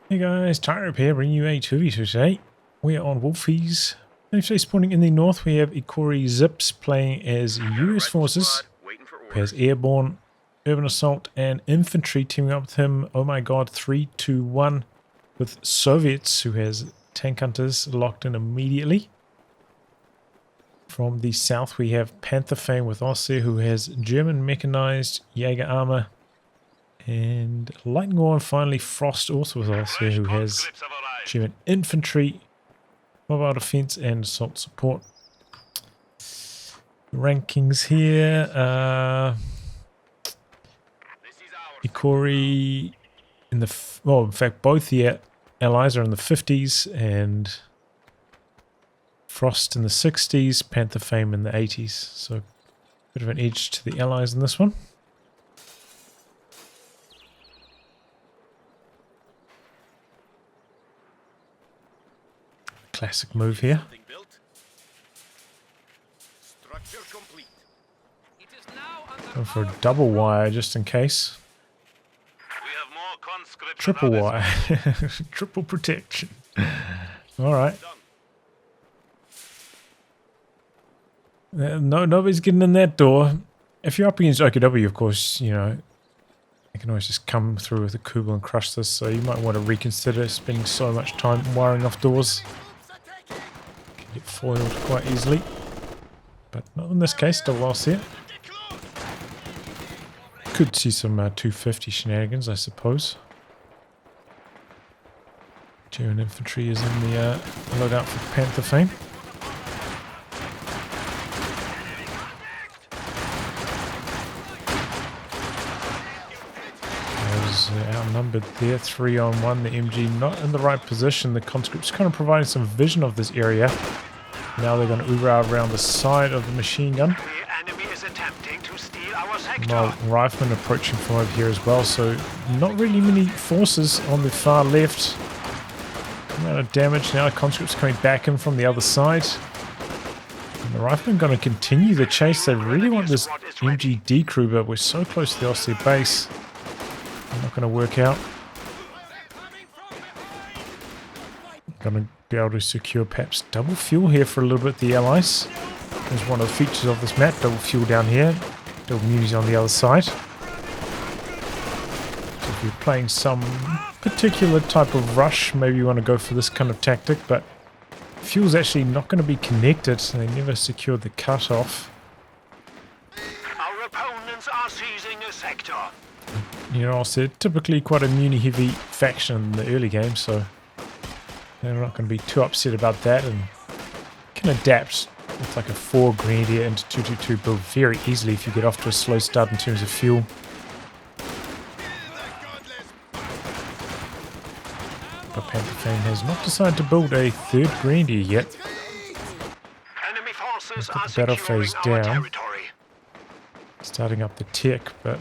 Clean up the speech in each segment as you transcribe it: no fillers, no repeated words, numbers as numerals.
Hey guys, Tightrope here, bringing you a 2v2 today. We are on Wolfheze. Today spawning in the north, we have IkorIZips playing as US forces, who has airborne, urban assault, and infantry teaming up with him. ohmygod321 with Soviets, who has tank hunters locked in immediately. From the south, we have Pantherfame with Ostheer, who has German mechanized Jaeger armor. And Lightning War, and finally Frost also with us here, who has German infantry, mobile defense, and assault support. Rankings here. Ikori in the in fact, both the allies are in the 50s, and Frost in the 60s, Pantherfame in the 80s. So, a bit of an edge to the allies in this one. Classic move here. Going for a double wire just in case. Triple wire. Triple protection. Alright. No, nobody's getting in that door. If you're up against OKW, of course, you know, you can always just come through with a Kubel and crush this, so you might want to reconsider spending so much time wiring off doors. Can get foiled quite easily. But not in this case, double loss here. Could see some 250 shenanigans, I suppose. German infantry is in the loadout for Pantherfame. Outnumbered there, 3-on-1. The MG not in the right position. The conscripts kind of providing some vision of this area. Now they're going to Uber around the side of the machine gun. The enemy is attempting to steal our sector. Well, riflemen approaching from over here as well, so not really many forces on the far left. Amount of damage now. Conscripts coming back in from the other side. And the riflemen going to continue the chase. They really want this MG decrew, but we're so close to the Ostheer base. Not going to work out. Going to be able to secure perhaps double fuel here for a little bit, the allies. There's one of the features of this map, double fuel down here, double munis on the other side. So if you're playing some particular type of rush, maybe you want to go for this kind of tactic, but fuel's actually not going to be connected, so they never secured the cutoff. Our opponents are seizing a sector. You know, they're typically quite a muni-heavy faction in the early game, so they're not going to be too upset about that, and can adapt with like a 4 Grenadier into 222 build very easily if you get off to a slow start in terms of fuel. But Pantherfame has not decided to build a 3rd Grenadier yet. Enemy forces are The battle securing phase our down. territory. Starting up the tech, but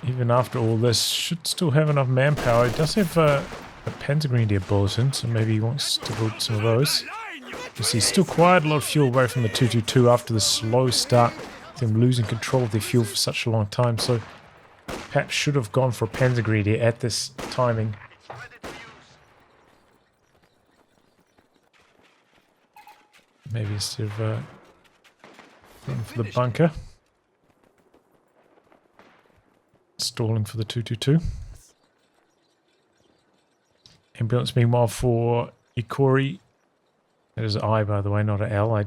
even after all this, should still have enough manpower. It does have a Panzer Grenadier bulletin, so maybe he wants to build some of those. You see, still quite a lot of fuel away from the 222 after the slow start, them losing control of their fuel for such a long time, so perhaps should have gone for a Panzer Grenadier at this timing. Maybe instead of going for the bunker. Stalling for the 222. Ambulance meanwhile for Ikori. That is an I, by the way, not an L.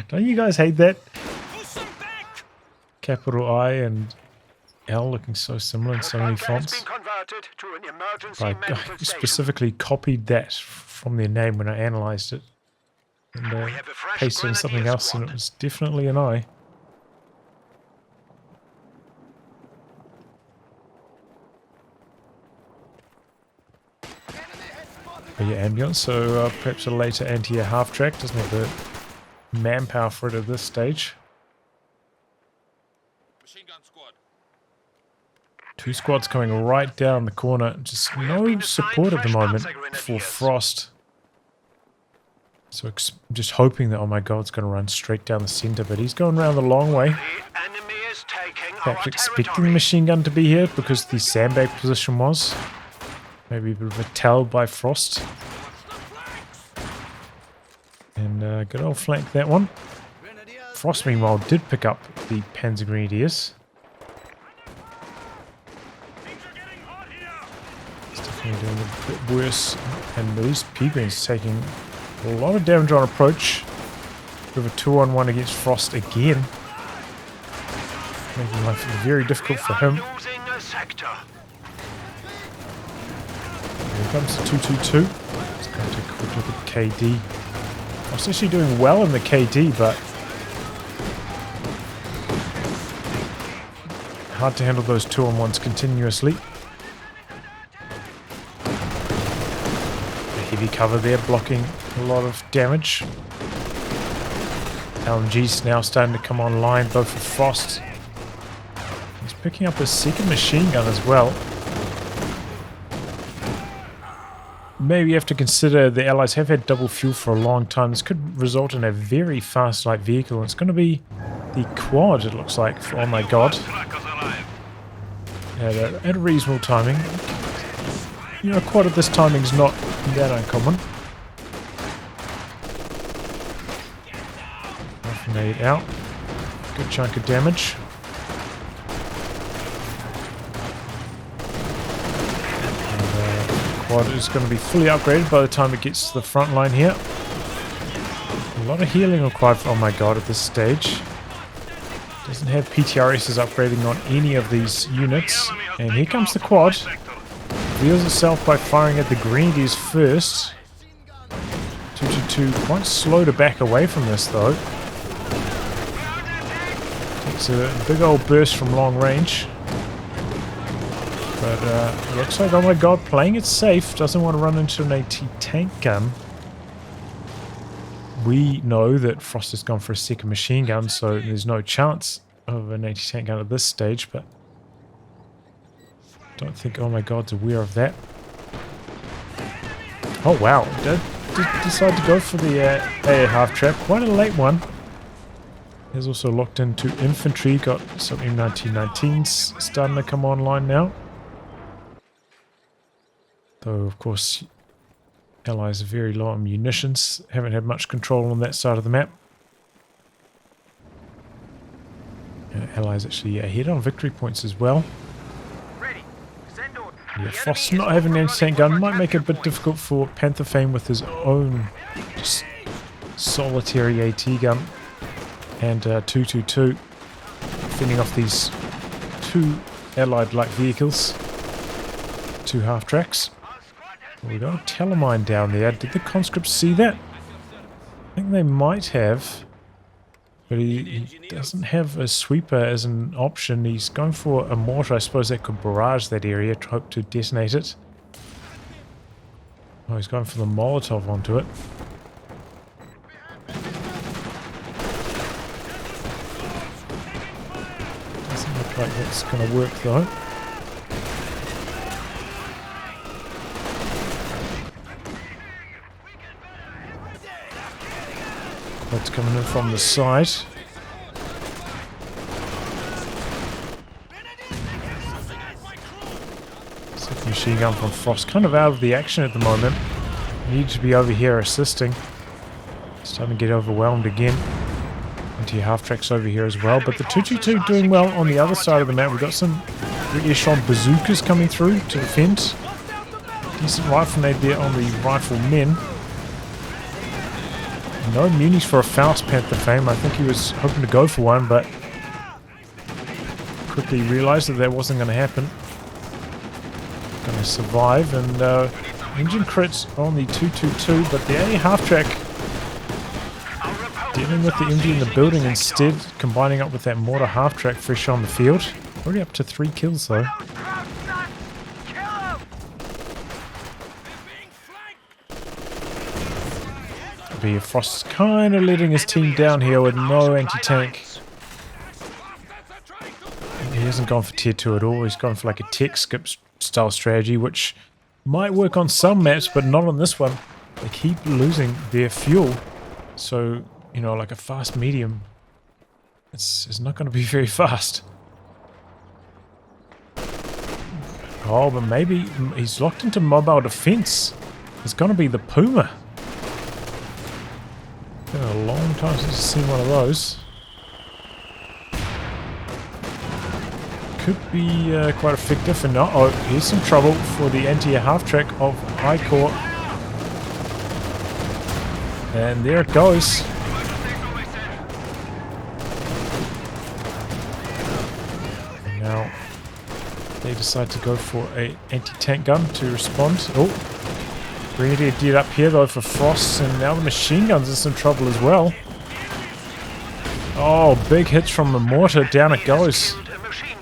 Don't you guys hate that? Capital I and L looking so similar in so many fonts. I specifically copied that from their name when I analysed it. And pasted in something else, and it was definitely an I. Yeah, ambulance, so perhaps a later anti-air half-track. Doesn't have the manpower for it at this stage. Two squads coming right down the corner. Just no support at the moment for Frost. So just hoping that, oh my god, it's going to run straight down the center, but he's going around the long way. The enemy is taking Perhaps expecting the machine gun to be here because the sandbag position was. Maybe a bit of a tell by Frost. And good old flank that one. Frost meanwhile did pick up the Panzer Grenadiers. It's definitely doing a bit worse. And those P-Greens taking a lot of damage on approach. We have a 2-on-1 against Frost again. Making life very difficult for him. Here comes the 222. It's going to take a quick look at KD. Frost actually doing well in the KD, but hard to handle those 2-on-1s continuously. A heavy cover there, blocking a lot of damage. LMG's now starting to come online, both for Frost. He's picking up a second machine gun as well. Maybe you have to consider the Allies have had double fuel for a long time. This could result in a very fast light vehicle. It's going to be the quad, it looks like, for, oh my god. At a reasonable timing. You know, quad at this timing is not that uncommon. Grenade out. Good chunk of damage. And quad is going to be fully upgraded by the time it gets to the front line here. A lot of healing required for, oh my god, at this stage. Doesn't have PTRSs upgrading on any of these units. And here comes the quad. Reveals itself by firing at the Grenadiers first. 222 quite slow to back away from this though. It's a big old burst from long range. But it looks like, oh my god, playing it safe. Doesn't want to run into an AT tank gun. We know that Frost has gone for a second machine gun, so there's no chance of an AT tank gun at this stage, but don't think, oh my god's aware of that. Oh wow, did decide to go for the AA half trap. Quite a late one. He's also locked into infantry, got some M1919s starting to come online now. Though, of course, Allies are very low on munitions, haven't had much control on that side of the map. Allies actually ahead on victory points as well. Yeah, Frost not having an anti-tank gun might make it a bit difficult for Pantherfame with his own just solitary AT gun. And 222 fending off these two Allied light vehicles. Two half tracks. We got a telemine down there. Did the conscripts see that? I think they might have. But he doesn't have a sweeper as an option. He's going for a mortar. I suppose that could barrage that area, hope to detonate it. Oh, he's going for the Molotov onto it. Doesn't look like that's going to work though. That's coming in from the side. Second machine gun from Frost, kind of out of the action at the moment. Needs to be over here assisting. Starting to get overwhelmed again. Anti-half tracks over here as well, but the 222 doing well on the other side of the map. We've got some air-shot bazookas coming through to defend. Decent rifle nade there on the riflemen. No munis for a Faust Pantherfame. I think he was hoping to go for one, but quickly realized that that wasn't going to happen. Going to survive, and engine crits on the 222, but the A half track dealing with the MG in the building instead, combining up with that mortar half track fresh on the field. Already up to 3 kills though. Frost's kind of letting his team down here with no anti-tank. He hasn't gone for tier 2 at all. He's gone for like a tech skip style strategy, which might work on some maps, but not on this one. They keep losing their fuel. So, you know, like a fast medium, it's not going to be very fast. Oh, but maybe he's locked into mobile defense. It's gonna be the Puma. Been a long time since I've seen one of those. Could be quite effective. And oh, here's some trouble for the anti-air half-track of Ikor. And there it goes. And now they decide to go for a anti-tank gun to respond. Oh, Grenadier did up here though for Frost, and now the machine gun's in some trouble as well. Oh, big hits from the mortar. Down it goes.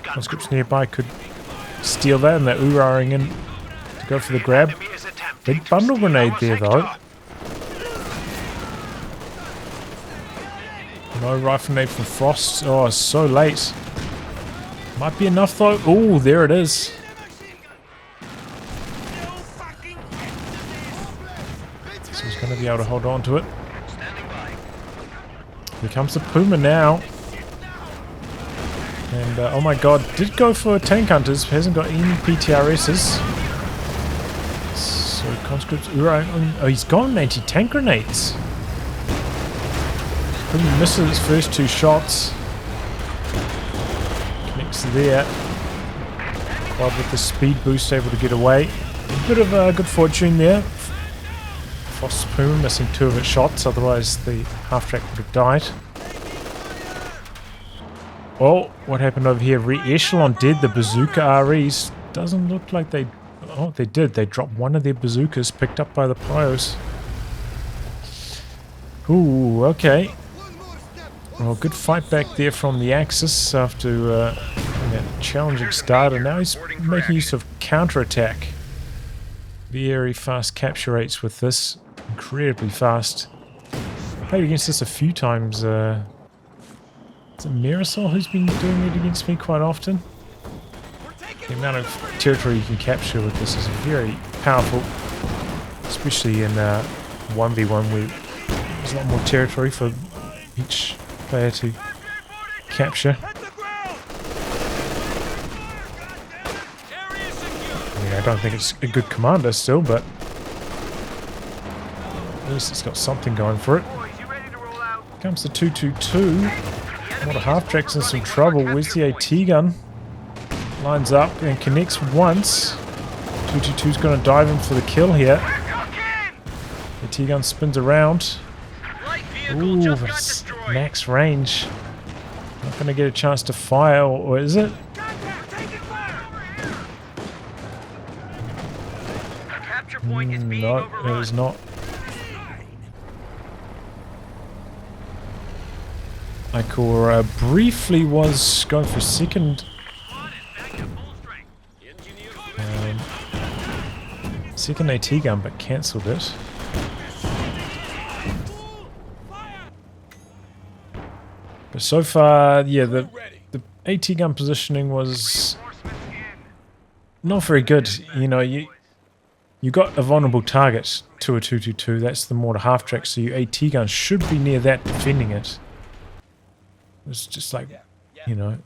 Conscripts nearby could steal that, and they're ooh-ahing in to go for the grab. Big bundle grenade there though. No rifle nade from Frost. Oh, it's so late. Might be enough though. Oh, there it is. So he's going to be able to hold on to it. Here comes the Puma now. And oh my god, did go for tank hunters. Hasn't got any PTRSs. So conscripts. Oh, he's got anti-tank grenades. Puma misses his first two shots. Connects there. Bob with the speed boost able to get away. A bit of good fortune there. Frost's Puma missing two of its shots, otherwise the half-track would have died. Oh, what happened over here? Re-echelon did the bazooka REs. Doesn't look like they... Oh, they did. They dropped one of their bazookas picked up by the Pyos. Ooh, okay. Well, good fight back there from the Axis after that challenging start, and now he's making use of counter-attack. Very fast capture rates with this. Incredibly fast. Played against this a few times. Is it Marisol who's been doing it against me quite often? The amount of territory you can capture with this is very powerful. Especially in 1v1 where there's a lot more territory for each player to capture. I mean, I don't think it's a good commander still, but at least it's got something going for it. Comes the 222. What a half-track's in some trouble. Where's the AT gun? Lines up and connects once. 222's going to dive in for the kill here. AT gun spins around. Ooh, that's max range. Not going to get a chance to fire, or is it? No, it is not. Ikor briefly was going for second. Second AT gun, but cancelled it. But so far, yeah, the AT gun positioning was not very good. You know, you got a vulnerable target to a 222. That's the mortar half track, so your AT gun should be near that defending it. It's just like, you know,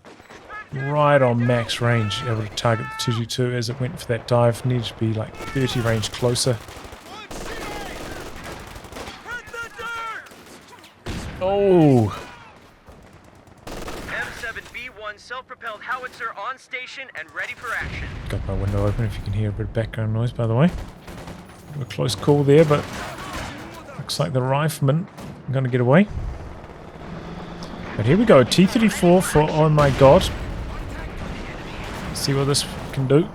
right on max range, able to target the 222 as it went for that dive. Needed to be like 30 range closer. Oh! M7B1 self-propelled howitzer on station and ready for action. Got my window open if you can hear a bit of background noise, by the way. A close call there, but looks like the riflemen are going to get away. But here we go, T-34 for oh my god. Let's see what this can do.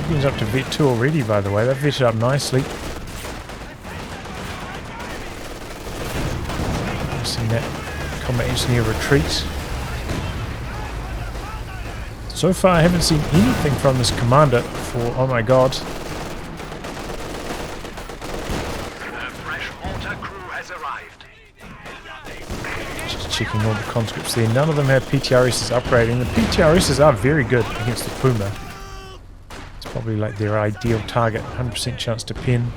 He's up to vet 2 already, by the way. They've vetted up nicely. Seen that combat engineer retreat. So far I haven't seen anything from this commander for oh my god. Checking all the conscripts there. None of them have PTRSs upgrading. The PTRSs are very good against the Puma. It's probably like their ideal target. 100% chance to pin.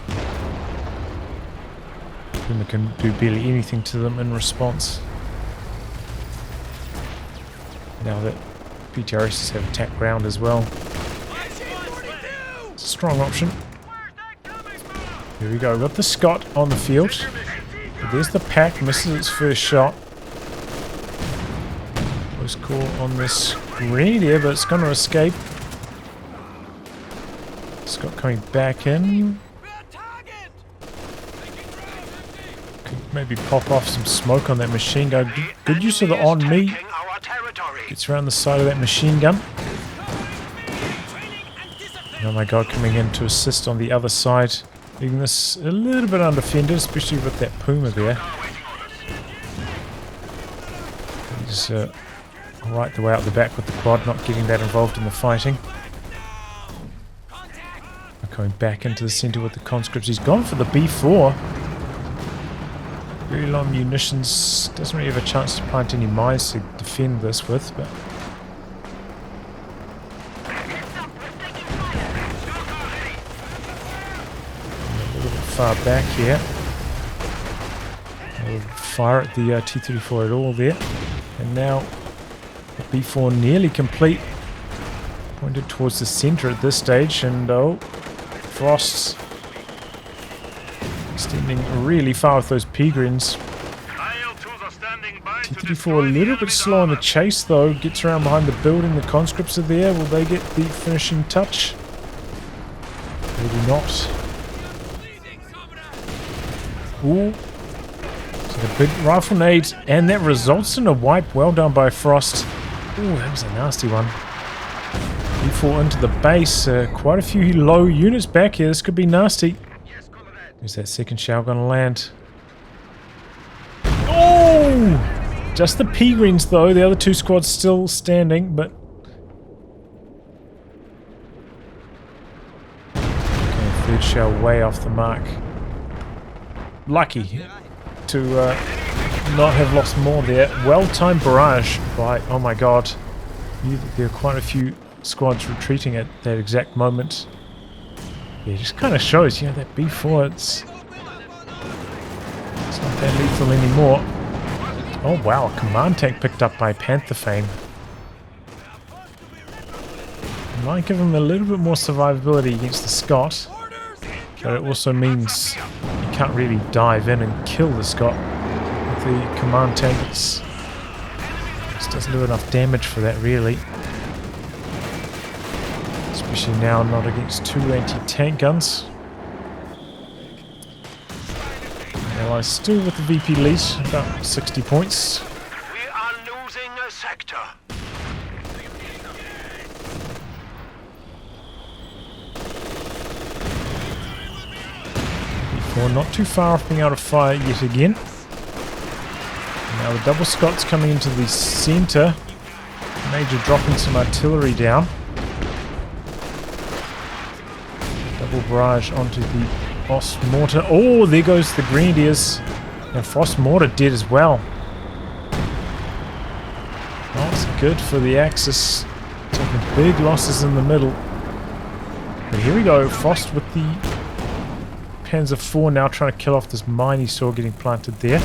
Puma can do barely anything to them in response. Now that BTRs have attack ground as well. It's a strong option. Here we go. Got the Scott on the field. But there's the pack. Misses its first shot. Close call on this Grenadier, but it's going to escape. Scott coming back in. Could maybe pop off some smoke on that machine gun. Good use of the on me. Gets around the side of that machine gun. Oh my god, coming in to assist on the other side. Leaving this a little bit undefended, especially with that Puma there. He's right the way out the back with the quad, not getting that involved in the fighting. Coming back into the centre with the conscripts. He's gone for the B4. Very long munitions. Doesn't really have a chance to plant any mines to defend this with, but a little bit far back here. We'll fire at the T-34 at all there. And now the B4 nearly complete. Pointed towards the centre at this stage, and Frost's extending really far with those Peregrines. T-34 a little bit slow on the chase though, gets around behind the building, the conscripts are there, will they get the finishing touch? Maybe not. Ooh. So the big rifle nade, and that results in a wipe. Well done by Frost. Ooh, that was a nasty one. B4 into the base, quite a few low units back here, this could be nasty. Where's that second shell going to land? Oh! Just the Peregrines though, the other two squads still standing, but... Okay, third shell way off the mark. Lucky to not have lost more there. Well-timed barrage by, oh my god, there are quite a few squads retreating at that exact moment. Yeah, it just kind of shows, you know, that B4, it's not that lethal anymore. Oh wow, a command tank picked up by Pantherfame. Might give him a little bit more survivability against the Scott, but it also means you can't really dive in and kill the Scott with the command tank. It just doesn't do enough damage for that really. Especially now not against two anti-tank guns. Allies still with the VP lead, about 60 points. We are losing a sector. B4 not too far off being able to fire yet again. Now the double Scots coming into the centre. Major dropping some artillery down. Double barrage onto the Frost mortar. Oh, there goes the Grenadiers. And Frost mortar dead as well. That's good for the Axis. Taking big losses in the middle. But here we go. Frost with the Panzer IV now trying to kill off this mine he saw getting planted there.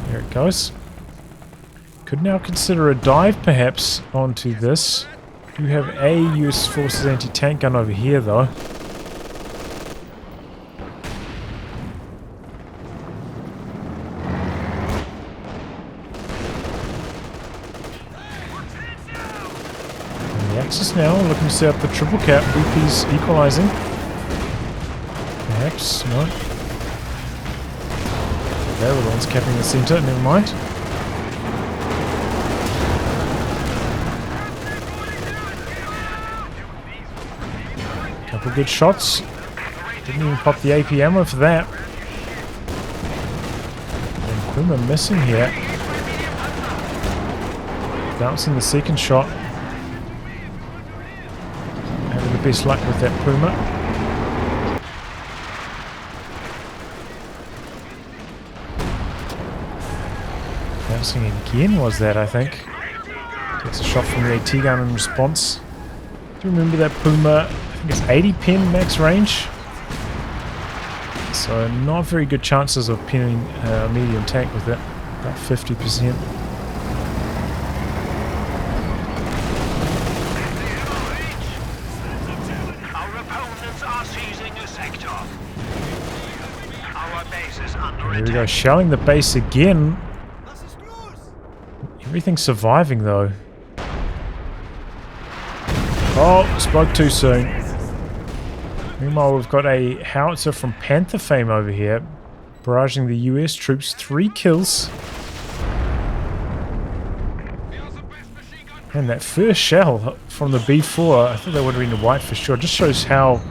There it goes. Could now consider a dive perhaps onto this. Do have a US Forces anti-tank gun over here though. And the Axis now looking to set up the triple cap. VP's equalizing. Perhaps, no. They were the ones capping the centre, never mind. Couple good shots. Didn't even pop the AP ammo for that. And Puma missing here. Bouncing the second shot. Having the best luck with that Puma. Bouncing again was that, I think. Takes a shot from the AT gun in response. Do you remember that Puma? I think it's 80 pen max range. So not very good chances of pinning a medium tank with it. About 50%. base is under Here we go, attack. shelling the base again. Everything's surviving though. Oh, spoke too soon. Meanwhile, we've got a howitzer from Pantherfame over here, barraging the US troops. 3 kills. And that first shell from the B4, I thought that would have been a white for sure. Just shows how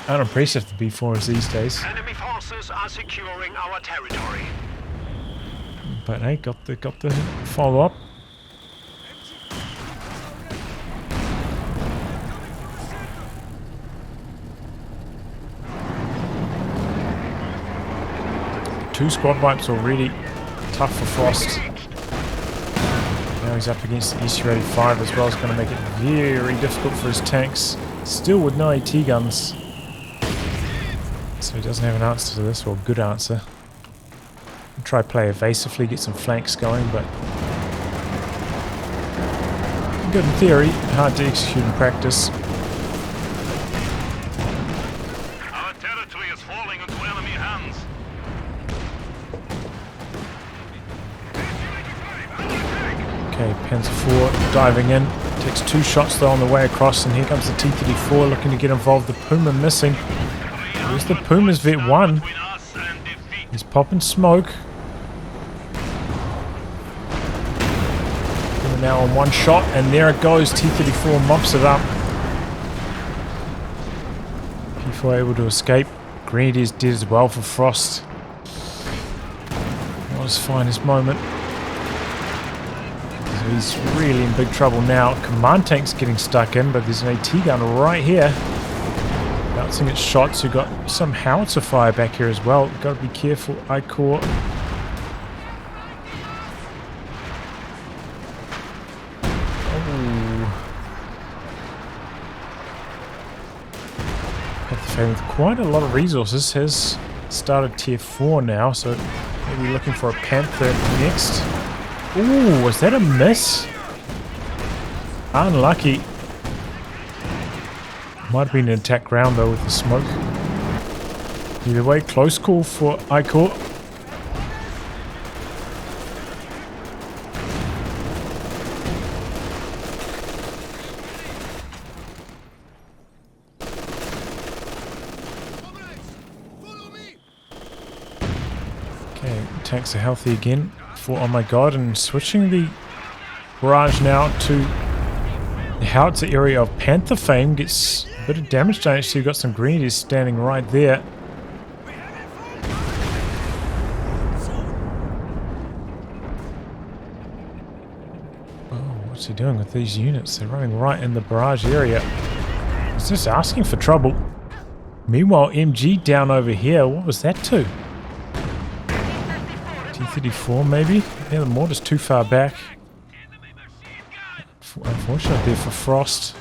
unimpressive the B4 is these days. Enemy forces are securing our territory. But hey, got the follow up. Two squad wipes already. Tough for Frost. Now he's up against the SU-85 as well. It's going to make it very difficult for his tanks. Still with no AT guns. So he doesn't have an answer to this, or a good answer. I'll try play evasively, get some flanks going, but good in theory, hard to execute in practice. Our territory is falling into enemy hands. Okay, Panzer IV diving in. Takes 2 shots though on the way across, and here comes the T-34 looking to get involved. The Puma missing. Where's the Puma's Vet 1? He's popping smoke. Puma now on 1 shot, and there it goes. T-34 mops it up. P4 able to escape. Grenadier's dead as well for Frost. Not his finest moment. So he's really in big trouble now. Command tank's getting stuck in, but there's an AT gun right here. Bouncing its shots. We've got some howitzer fire back here as well. Got to be careful. Ikor. Pantherfame with quite a lot of resources has started tier 4 now, so maybe looking for a Panther next. Ooh, was that a miss? Unlucky. Might have been an attack round though with the smoke. Either way, close call for Ikor. Okay, tanks are healthy again for oh my god, and switching the barrage now to the howitzer area of Pantherfame. Gets a bit of damage done. Actually, got some grenadiers standing right there. Oh, what's he doing with these units? They're running right in the barrage area. He's just asking for trouble. Meanwhile, MG down over here. What was that to? T-34 maybe? Yeah, the mortar's too far back. Unfortunate there for Frost.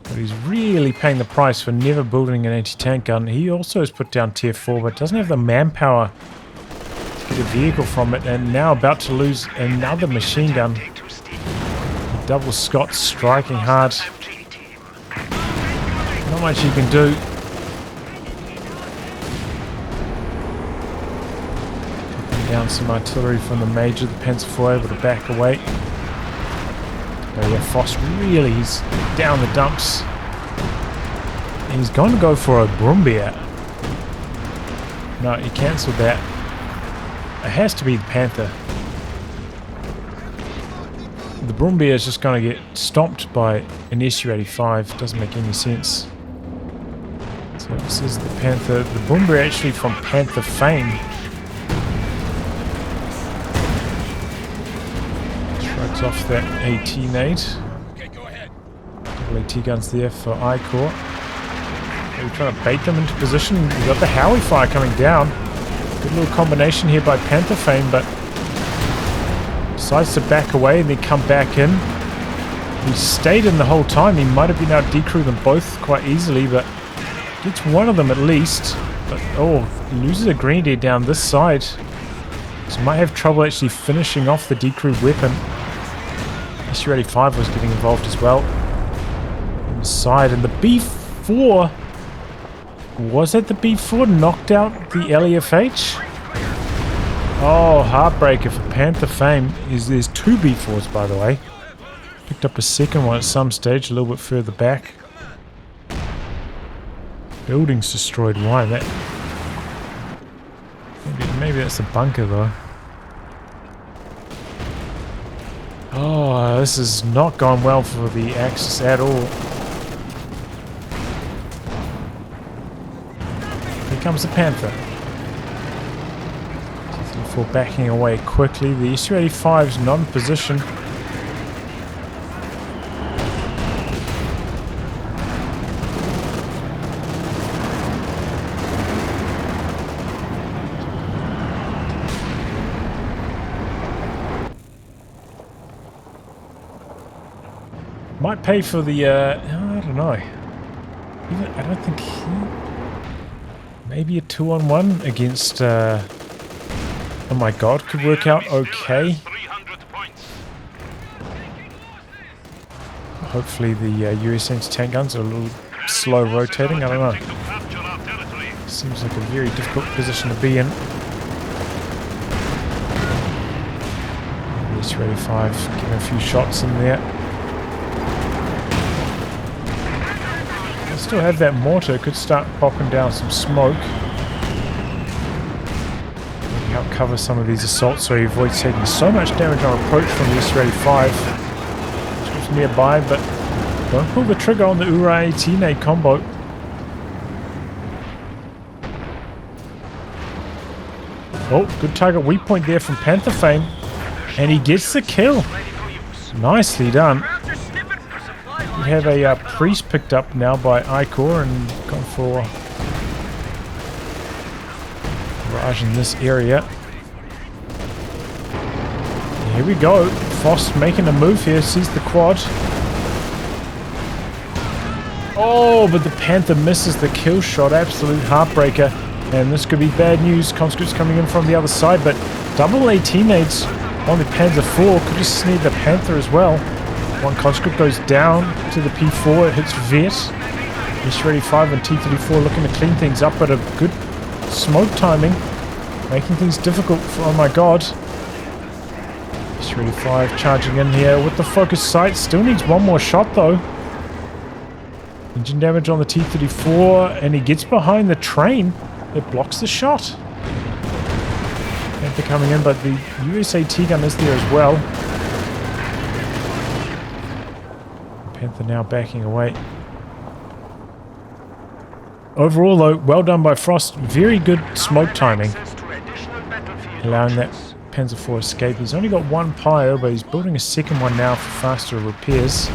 But he's really paying the price for never building an anti-tank gun. He also has put down tier 4, but doesn't have the manpower to get a vehicle from it. And now about to lose another machine gun. Double Scott striking hard. Not much you can do. Taking down some artillery from the Major. The Panzer IV able to back away. Oh yeah, Frost really, he's down the dumps. And he's going to go for a Brumbier. No, he cancelled that. It has to be the Panther. The Brumbier is just going to get stomped by an SU-85. Doesn't make any sense. So this is the Panther. The Brumbier actually from Pantherfame. Off that AT nade. Okay, go ahead. Double AT guns there for Ikor. We're trying to bait them into position. We've got the Howie fire coming down. Good little combination here by Pantherfame, but decides to back away and then come back in. He stayed in the whole time. He might have been able to decrew them both quite easily, but gets one of them at least. But oh, loses a grenadier down this side. So might have trouble actually finishing off the decrewed weapon. SU-85 was getting involved as well on the side, and the B4 Was it the B4 knocked out the LEFH? Oh, heartbreaker for Pantherfame. There's two B4s, by the way. Picked up a second one at some stage, a little bit further back. Buildings destroyed. Why that? Maybe that's a bunker though. Oh, this is not going well for the Axis at all. Here comes the Panther. For backing away quickly. The Su-85 is not in position. Might pay for the, I don't know. I don't think maybe a 2-on-1 against, oh my god, could work out okay. Hopefully the US anti-tank guns are a little slow rotating, I don't know. Seems like a very difficult position to be in. Su-85 getting a few shots in there. Still have that mortar, could start popping down some smoke. Maybe help cover some of these assaults so he avoids taking so much damage on approach from the Su-85. Which was nearby, but don't pull the trigger on the Ura 18A combo. Oh, good target weak point there from Pantherfame. And he gets the kill. Nicely done. We have a priest picked up now by Ikor and gone for barrage in this area. Here we go. Foss making a move here, sees the quad. Oh, but the Panther misses the kill shot. Absolute heartbreaker. And this could be bad news. Conscripts coming in from the other side, but double A teammates on the Panzer IV could just sneak the Panther as well. One conscript goes down to the P4, it hits Vet. Su-85 and T-34 looking to clean things up, but a good smoke timing, making things difficult for, oh my god. Su-85 charging in here with the focus sight, still needs one more shot though. Engine damage on the T-34, and he gets behind the train, it blocks the shot. Panther coming in, but the USAT gun is there as well. Panther now backing away. Overall though, well done by Frost. Very good smoke timing. Allowing that Panzer IV escape. He's only got one pyro, but he's building a second one now for faster repairs.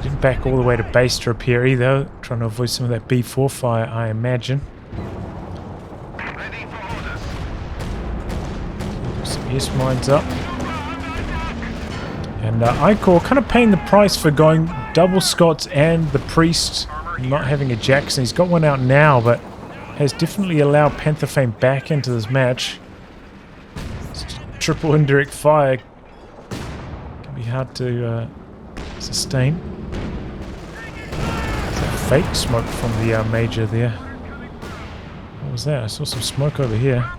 Didn't back all the way to base to repair either. Trying to avoid some of that B4 fire, I imagine. Some S-mines up. And Ikor kind of paying the price for going double Scots and the Priest not having a Jackson. He's got one out now, but has definitely allowed Pantherfame back into this match. Triple indirect fire can be hard to sustain. Is that fake smoke from the Major there? What was that? I saw some smoke over here.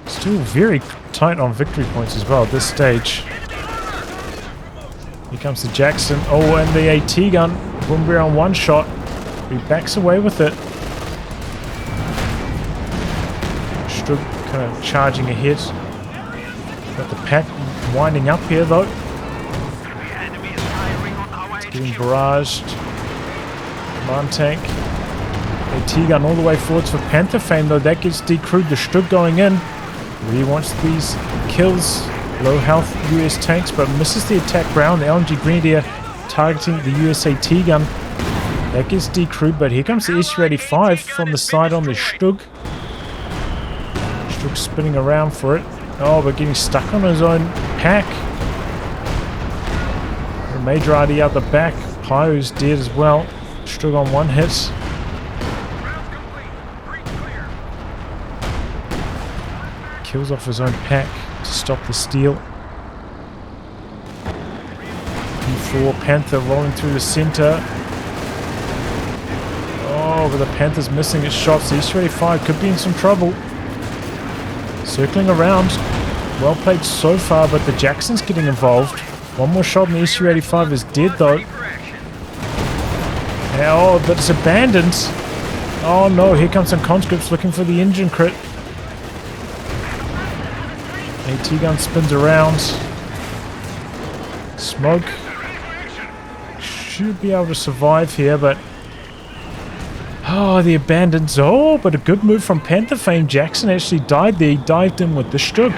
Still very tight on victory points as well at this stage. Here comes the Jackson. Oh, and the AT gun. Boombear on one shot. He backs away with it. Strug kind of charging ahead. Got the pack winding up here though. It's getting barraged. Command tank. AT gun all the way forwards for Pantherfame though. That gets decrewed. The Strug going in. Really wants these kills. Low health US tanks, but misses the attack round. The LMG Grenadier targeting the USAT gun. That gets decrewed, but here comes the Su-85 from the side on the Strug. Strug spinning around for it. Oh, but getting stuck on his own pack. The Major RD out the back. Pyro's dead as well. Strug on one hit. Kills off his own pack to stop the steal. B4 Panther rolling through the center. Oh, but the Panther's missing its shots. The S-35 could be in some trouble. Circling around. Well played so far, but the Jackson's getting involved. One more shot and the SU-85 is dead though. Oh, but it's abandoned. Oh no, here comes some conscripts looking for the engine crit. AT gun spins around. Smoke. Should be able to survive here, but... Oh, the abandoned. Oh, but a good move from Pantherfame. Jackson actually died there. He dived in with the Stug.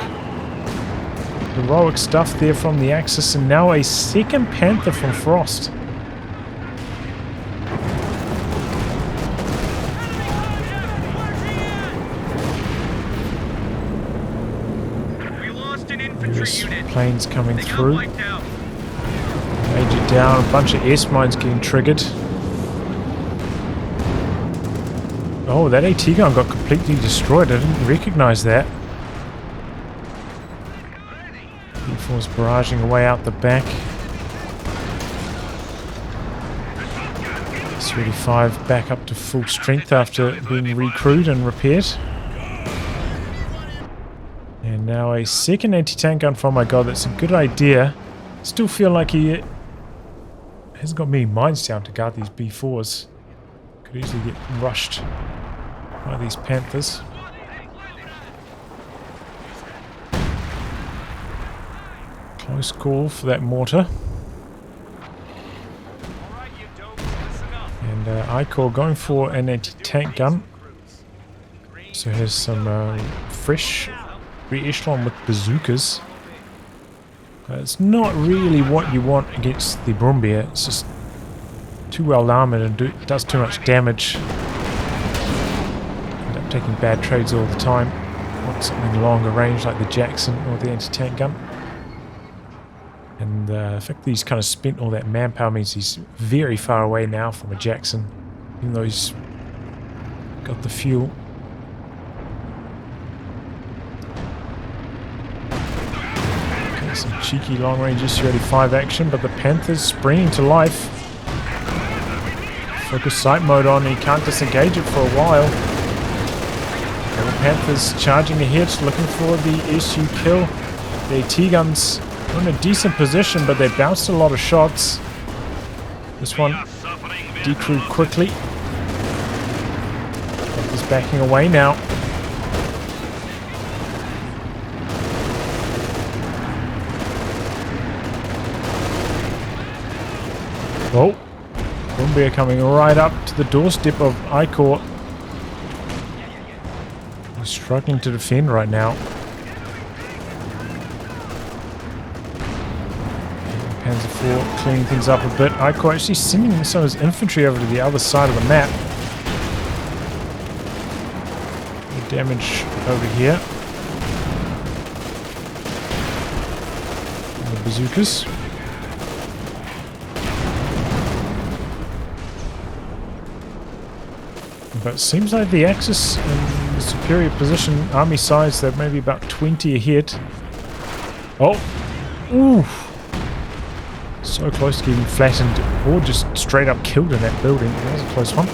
Heroic stuff there from the Axis, and now a second Panther from Frost. We lost an infantry unit. Planes coming They got through. wiped out. Major down, a bunch of S-mines getting triggered. Oh, that AT gun got completely destroyed. I didn't recognize that. B4's barraging away out the back. S-35 back up to full strength after being recrewed and repaired. And now a second anti-tank gun. Oh my god, that's a good idea. Still feel like he hasn't got many mines down to guard these B4s. Could easily get rushed by these Panthers. Close call for that mortar. And Ikor going for an anti-tank gun. So has some fresh re-echelon with bazookas. It's not really what you want against the Brumbier. It's just too well armored and does too much damage. End up taking bad trades all the time. Want something longer range like the Jackson or the anti-tank gun. And the fact that he's kind of spent all that manpower means he's very far away now from a Jackson, even though he's got the fuel. Okay, some cheeky long-range SU-85 action, but the Panther's springing to life. Focus sight mode on, he can't disengage it for a while. And the Panther's charging ahead, looking for the SU kill. The AT guns in a decent position, but they bounced a lot of shots. This one decrewed quickly. He's backing away now. Oh, Brumbier coming right up to the doorstep of Ikor. He's struggling to defend right now. Panzer IV cleaning things up a bit. Ikor actually sending some of his infantry over to the other side of the map. The damage over here. And the bazookas. But it seems like the Axis in the superior position, army size, they're maybe about 20 ahead. Oh! Ooh! So close to getting flattened or just straight up killed in that building. That was a close one.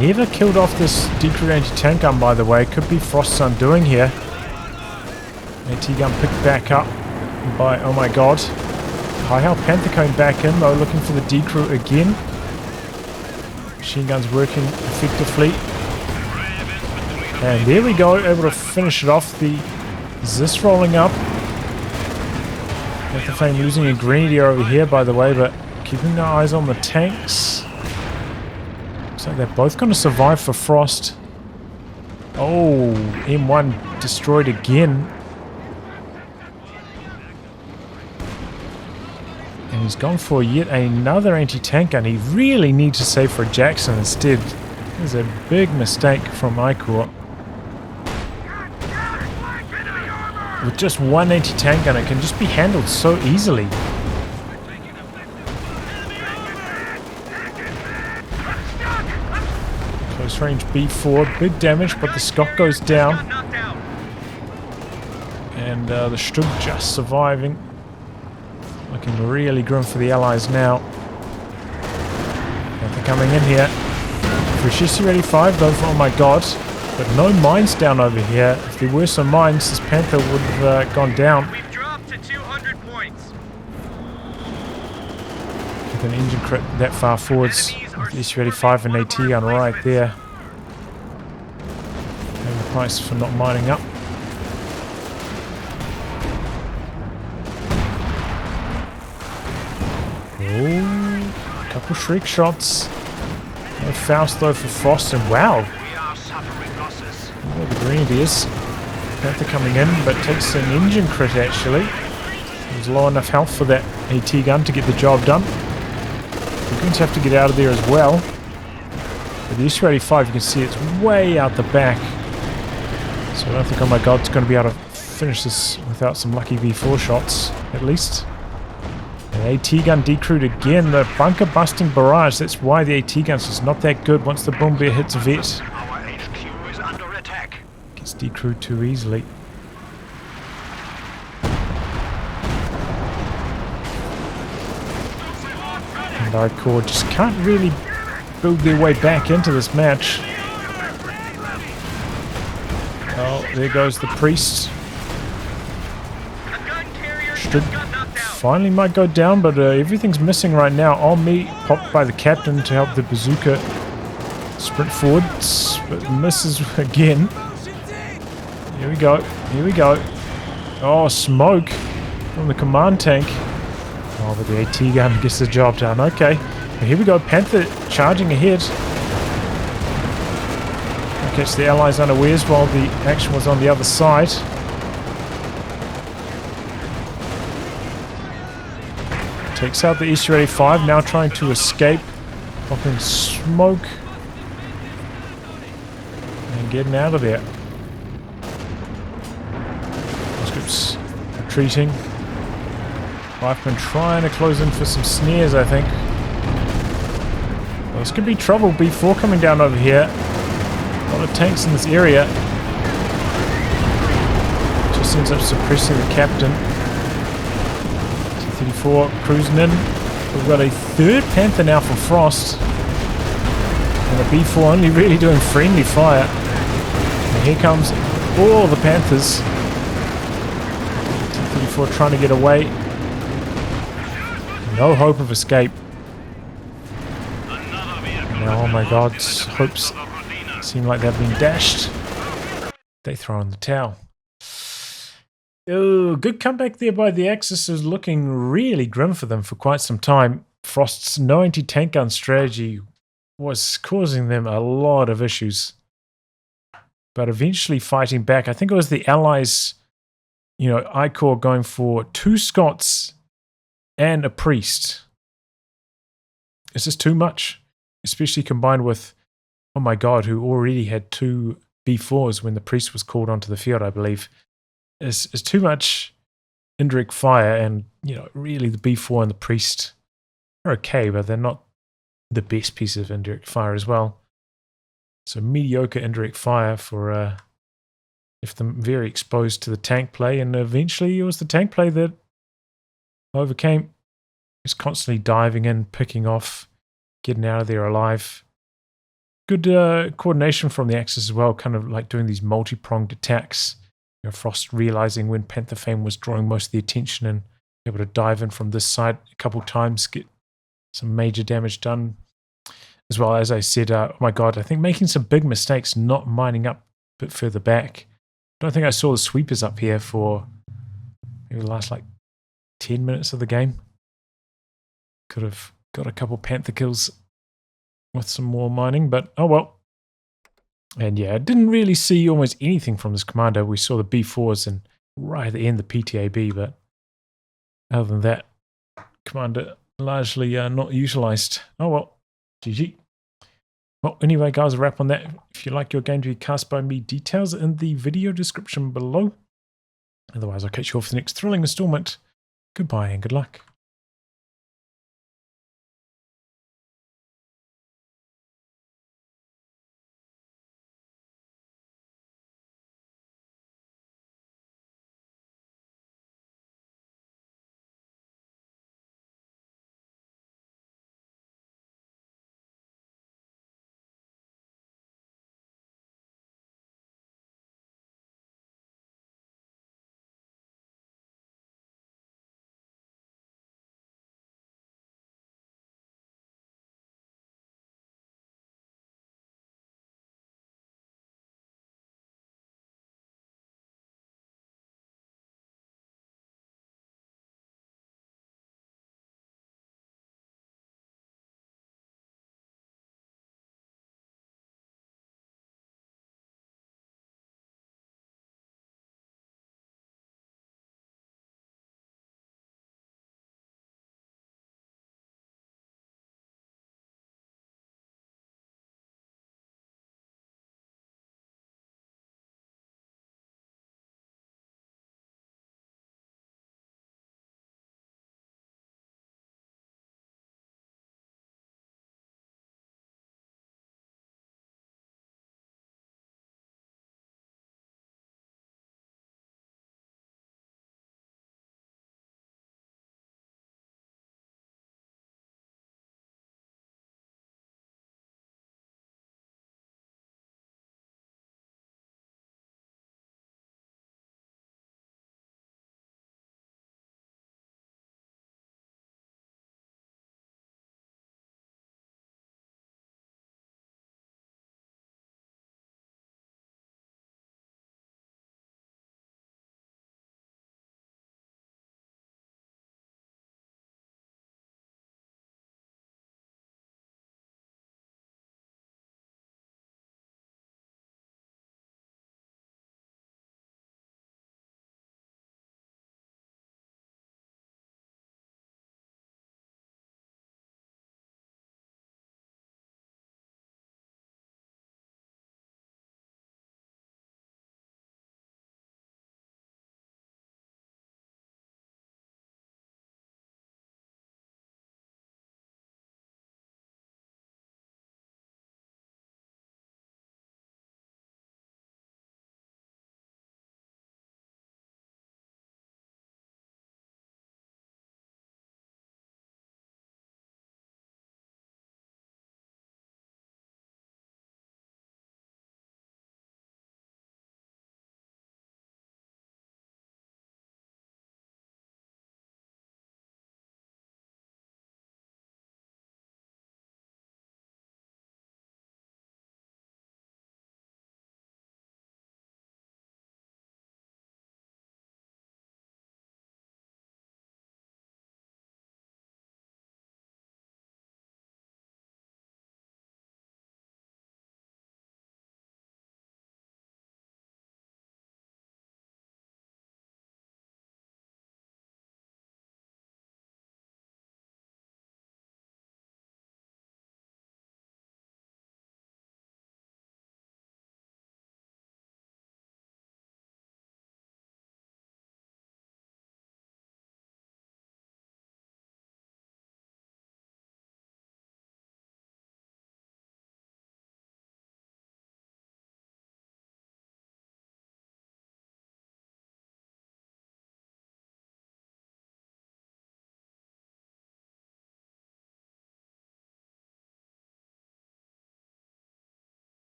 Never killed off this decrewed anti-tank gun, by the way. Could be Frost's undoing here. AT gun picked back up by, oh my god. High-Hell Panther coming back in though, looking for the decrew again. Machine guns working effectively. And there we go, able to finish it off. The Zis rolling up. Pantherfame losing a grenadier over here, by the way, but keeping their eyes on the tanks. Looks like they're both going to survive for Frost. Oh, M1 destroyed again. And he's gone for yet another anti-tank gun. He really needs to save for a Jackson instead. There's a big mistake from Ikor. With just one anti-tank gun, it can just be handled so easily. Close range B4, big damage, but the Scott goes down. And the Stug just surviving. Looking really grim for the Allies now. Panther coming in here. Freshisi ready 5 though for, oh my god. But no mines down over here. If there were some mines, this Panther would have gone down. We've dropped to 200 points. With an engine crit that far forwards. With SU-85 and AT gun right there. Paying the price for not mining up. Oh, a couple Shriek shots. No Faust though for Frost, and wow. We are suffering losses. Oh, the Grenadiers. Panther coming in, but takes an engine crit actually. It was low enough health for that AT gun to get the job done. We're going to have to get out of there as well. But the SU-85, you can see it's way out the back. So I don't think, oh my god, it's going to be able to finish this without some lucky V4 shots, at least. An AT gun decrewed again. The bunker busting barrage. That's why the AT gun's just not that good once the Boom Bear hits a vet. Our HQ is under attack. Gets decrewed too easily. And Ikor just can't really build their way back into this match. Oh, there goes the priest. A gun carrier Stug just got knocked out. finally might go down, but everything's missing right now. Olmi popped by the captain to help the bazooka sprint forwards, but misses again. Here we go. Here we go. Oh, smoke from the command tank. Oh, but the AT gun gets the job done. Okay. And here we go. Panther charging ahead. Catch the Allies unawares while the action was on the other side. Takes out the SU-85, now trying to escape. Popping smoke. And getting out of there. Conscripts retreating. Riflemen trying to close in for some snares, I think. Well, this could be trouble. B4 coming down over here. A lot of tanks in this area. Just ends up suppressing the captain. T-34 cruising in. We've got a third Panther now from Frost. And the B4 only really doing friendly fire. And here comes all the Panthers. T-34 trying to get away. No hope of escape. Now, oh my god, hopes seem like they've been dashed. They throw in the towel. Oh, good comeback there by the Axis. Is looking really grim for them for quite some time. Frost's no anti-tank gun strategy was causing them a lot of issues. But eventually fighting back. I think it was the Allies, you know, Ikor going for 2 Scots and a priest. It's just too much. Especially combined with, oh my god, who already had 2 B4s when the priest was called onto the field, I believe. It's too much indirect fire, and, you know, really the B4 and the priest are okay, but they're not the best piece of indirect fire as well. So mediocre indirect fire for, if them very exposed to the tank play, and eventually it was the tank play that overcame. Just constantly diving in, picking off, getting out of there alive. Good coordination from the Axis as well, kind of like doing these multi-pronged attacks. You know, Frost realizing when Pantherfame was drawing most of the attention and able to dive in from this side a couple times, get some major damage done. As well, as I said, oh my god, I think making some big mistakes not mining up a bit further back. I don't think I saw the sweepers up here for maybe the last like 10 minutes of the game. Could have got a couple Panther kills with some more mining, but oh well. And yeah, I didn't really see almost anything from this commander. We saw the B4s and right at the end the PTAB, but other than that, commander largely not utilized. Oh well, GG. Well, anyway, guys, a wrap on that. If you like your game to be cast by me, details in the video description below. Otherwise, I'll catch you all for the next thrilling installment. Goodbye and good luck.